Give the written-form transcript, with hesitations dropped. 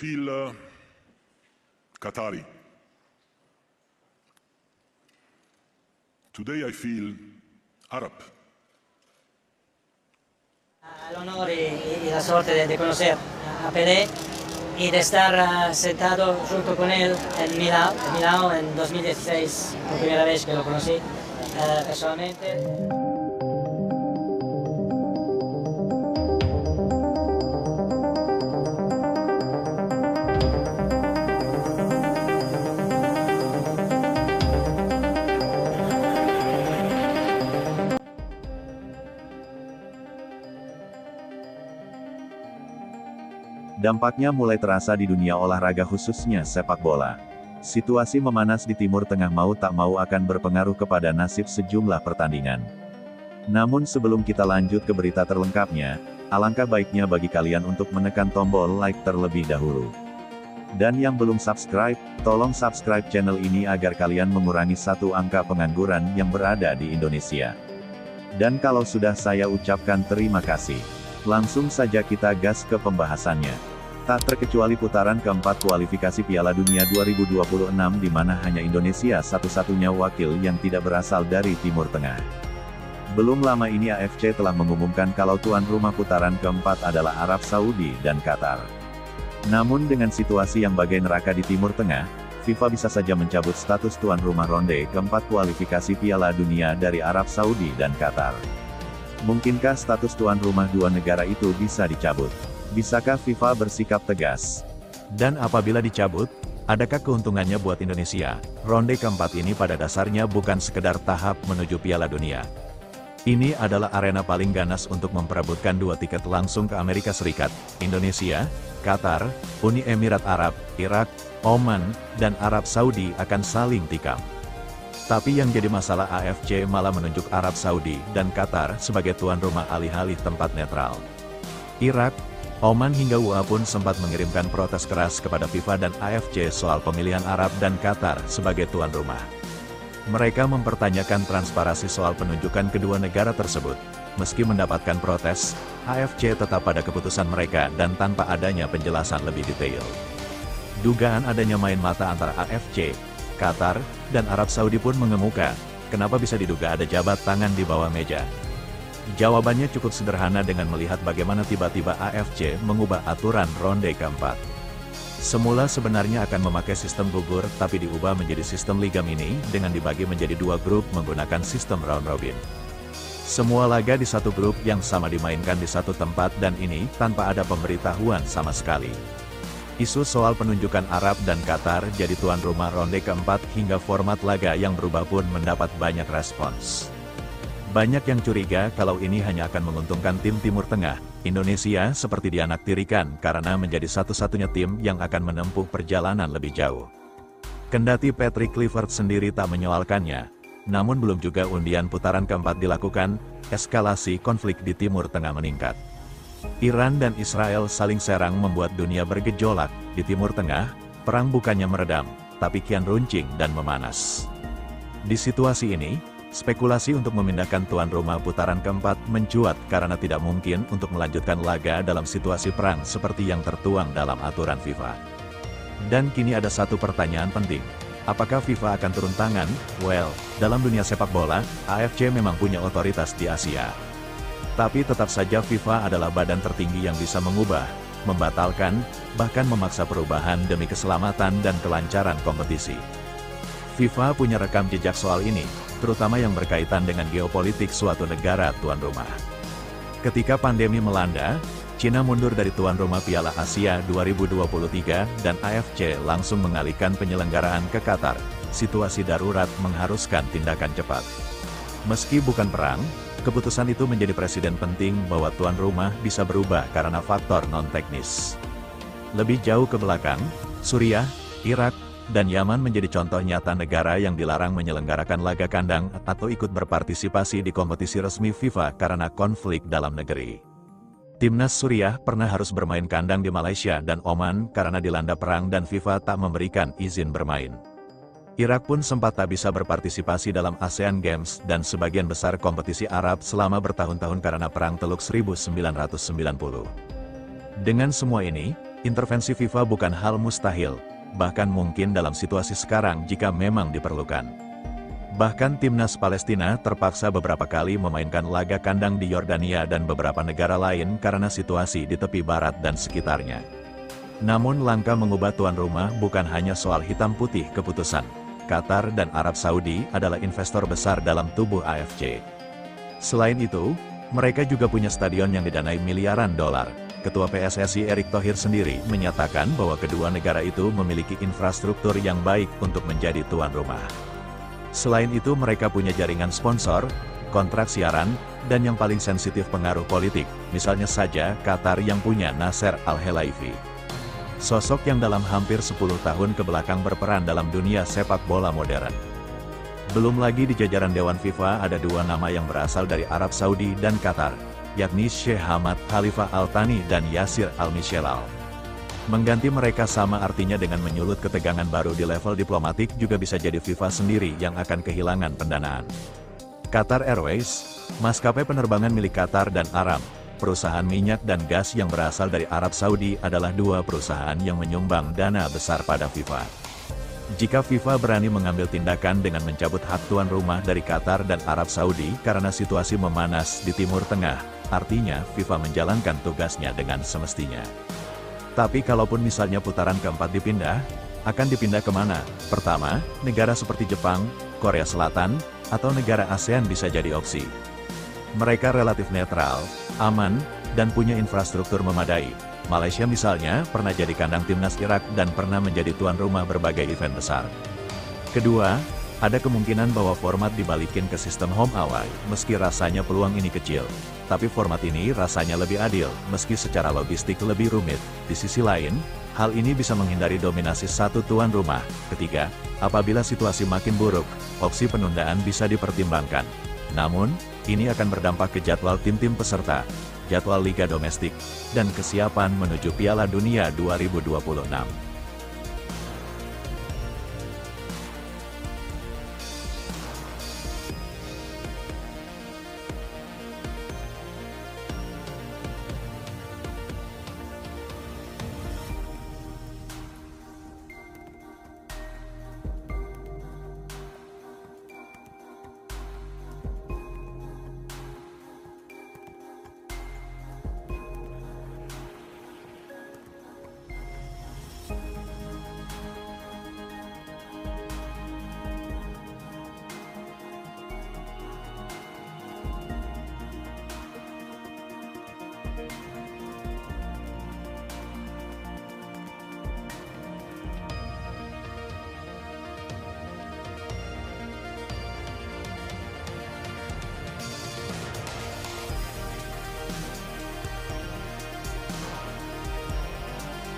feel Qatari. Today I feel Arab. El honor y la suerte de conocer a Pelé y de estar sentado junto con él en Milán en 2016, por primera vez que lo conocí personalmente. Dampaknya mulai terasa di dunia olahraga khususnya sepak bola. Situasi memanas di Timur Tengah mau tak mau akan berpengaruh kepada nasib sejumlah pertandingan. Namun sebelum kita lanjut ke berita terlengkapnya, alangkah baiknya bagi kalian untuk menekan tombol like terlebih dahulu. Dan yang belum subscribe, tolong subscribe channel ini agar kalian mengurangi satu angka pengangguran yang berada di Indonesia. Dan kalau sudah saya ucapkan terima kasih. Langsung saja kita gas ke pembahasannya. Tak terkecuali putaran keempat kualifikasi Piala Dunia 2026 di mana hanya Indonesia satu-satunya wakil yang tidak berasal dari Timur Tengah. Belum lama ini AFC telah mengumumkan kalau tuan rumah putaran keempat adalah Arab Saudi dan Qatar. Namun dengan situasi yang bagai neraka di Timur Tengah, FIFA bisa saja mencabut status tuan rumah ronde keempat kualifikasi Piala Dunia dari Arab Saudi dan Qatar. Mungkinkah status tuan rumah dua negara itu bisa dicabut? Bisakah FIFA bersikap tegas? Dan apabila dicabut, adakah keuntungannya buat Indonesia? Ronde keempat ini pada dasarnya bukan sekedar tahap menuju Piala Dunia. Ini adalah arena paling ganas untuk memperebutkan dua tiket langsung ke Amerika Serikat, Indonesia, Qatar, Uni Emirat Arab, Irak, Oman, dan Arab Saudi akan saling tikam. Tapi yang jadi masalah AFC malah menunjuk Arab Saudi dan Qatar sebagai tuan rumah alih-alih tempat netral. Irak, Oman hingga UAE pun sempat mengirimkan protes keras kepada FIFA dan AFC soal pemilihan Arab dan Qatar sebagai tuan rumah. Mereka mempertanyakan transparansi soal penunjukan kedua negara tersebut. Meski mendapatkan protes, AFC tetap pada keputusan mereka dan tanpa adanya penjelasan lebih detail. Dugaan adanya main mata antara AFC, Qatar, dan Arab Saudi pun mengemuka. Kenapa bisa diduga ada jabat tangan di bawah meja? Jawabannya cukup sederhana dengan melihat bagaimana tiba-tiba AFC mengubah aturan ronde keempat. Semula sebenarnya akan memakai sistem gugur tapi diubah menjadi sistem Liga Mini dengan dibagi menjadi dua grup menggunakan sistem round robin. Semua laga di satu grup yang sama dimainkan di satu tempat dan ini tanpa ada pemberitahuan sama sekali. Isu soal penunjukan Arab dan Qatar jadi tuan rumah ronde keempat hingga format laga yang berubah pun mendapat banyak respons. Banyak yang curiga kalau ini hanya akan menguntungkan tim Timur Tengah, Indonesia seperti dianaktirikan karena menjadi satu-satunya tim yang akan menempuh perjalanan lebih jauh. Kendati Patrick Kluivert sendiri tak menyoalkannya, namun belum juga undian putaran keempat dilakukan, eskalasi konflik di Timur Tengah meningkat. Iran dan Israel saling serang membuat dunia bergejolak, di Timur Tengah, perang bukannya meredam, tapi kian runcing dan memanas. Di situasi ini, spekulasi untuk memindahkan tuan rumah putaran keempat mencuat karena tidak mungkin untuk melanjutkan laga dalam situasi perang seperti yang tertuang dalam aturan FIFA. Dan kini ada satu pertanyaan penting. Apakah FIFA akan turun tangan? Well, dalam dunia sepak bola, AFC memang punya otoritas di Asia. Tapi tetap saja FIFA adalah badan tertinggi yang bisa mengubah, membatalkan, bahkan memaksa perubahan demi keselamatan dan kelancaran kompetisi. FIFA punya rekam jejak soal ini, terutama yang berkaitan dengan geopolitik suatu negara tuan rumah. Ketika pandemi melanda, Cina mundur dari tuan rumah Piala Asia 2023 dan AFC langsung mengalihkan penyelenggaraan ke Qatar. Situasi darurat mengharuskan tindakan cepat. Meski bukan perang, keputusan itu menjadi presiden penting bahwa tuan rumah bisa berubah karena faktor non-teknis. Lebih jauh ke belakang, Suriah, Irak, dan Yaman menjadi contoh nyata negara yang dilarang menyelenggarakan laga kandang atau ikut berpartisipasi di kompetisi resmi FIFA karena konflik dalam negeri. Timnas Suriah pernah harus bermain kandang di Malaysia dan Oman karena dilanda perang dan FIFA tak memberikan izin bermain. Irak pun sempat tak bisa berpartisipasi dalam ASEAN Games dan sebagian besar kompetisi Arab selama bertahun-tahun karena Perang Teluk 1990. Dengan semua ini, Intervensi FIFA bukan hal mustahil, bahkan mungkin dalam situasi sekarang jika memang diperlukan. Bahkan timnas Palestina terpaksa beberapa kali memainkan laga kandang di Yordania dan beberapa negara lain karena situasi di tepi barat dan sekitarnya. Namun langkah mengubah tuan rumah bukan hanya soal hitam putih keputusan. Qatar dan Arab Saudi adalah investor besar dalam tubuh AFC. Selain itu, mereka juga punya stadion yang didanai miliaran dolar. Ketua PSSI Erick Thohir sendiri menyatakan bahwa kedua negara itu memiliki infrastruktur yang baik untuk menjadi tuan rumah. Selain itu mereka punya jaringan sponsor, kontrak siaran, dan yang paling sensitif pengaruh politik, misalnya saja Qatar yang punya Nasser Al-Khelaifi. Sosok yang dalam hampir 10 tahun kebelakang berperan dalam dunia sepak bola modern. Belum lagi di jajaran Dewan FIFA ada dua nama yang berasal dari Arab Saudi dan Qatar, yakni Sheikh Hamad Khalifa Al Thani dan Yasir Al Mishelal. Mengganti mereka sama artinya dengan menyulut ketegangan baru di level diplomatik juga bisa jadi FIFA sendiri yang akan kehilangan pendanaan. Qatar Airways, maskapai penerbangan milik Qatar dan Aram, perusahaan minyak dan gas yang berasal dari Arab Saudi adalah dua perusahaan yang menyumbang dana besar pada FIFA. Jika FIFA berani mengambil tindakan dengan mencabut hak tuan rumah dari Qatar dan Arab Saudi karena situasi memanas di Timur Tengah, artinya FIFA menjalankan tugasnya dengan semestinya. Tapi kalaupun misalnya putaran keempat dipindah, akan dipindah kemana? Pertama, negara seperti Jepang, Korea Selatan, atau negara ASEAN bisa jadi opsi. Mereka relatif netral, aman, dan punya infrastruktur memadai. Malaysia misalnya pernah jadi kandang timnas Irak dan pernah menjadi tuan rumah berbagai event besar. Kedua, ada kemungkinan bahwa format dibalikin ke sistem home away, meski rasanya peluang ini kecil. Tapi format ini rasanya lebih adil, meski secara logistik lebih rumit. Di sisi lain, hal ini bisa menghindari dominasi satu tuan rumah. Ketiga, apabila situasi makin buruk, opsi penundaan bisa dipertimbangkan. Namun, ini akan berdampak ke jadwal tim-tim peserta, jadwal liga domestik, dan kesiapan menuju Piala Dunia 2026.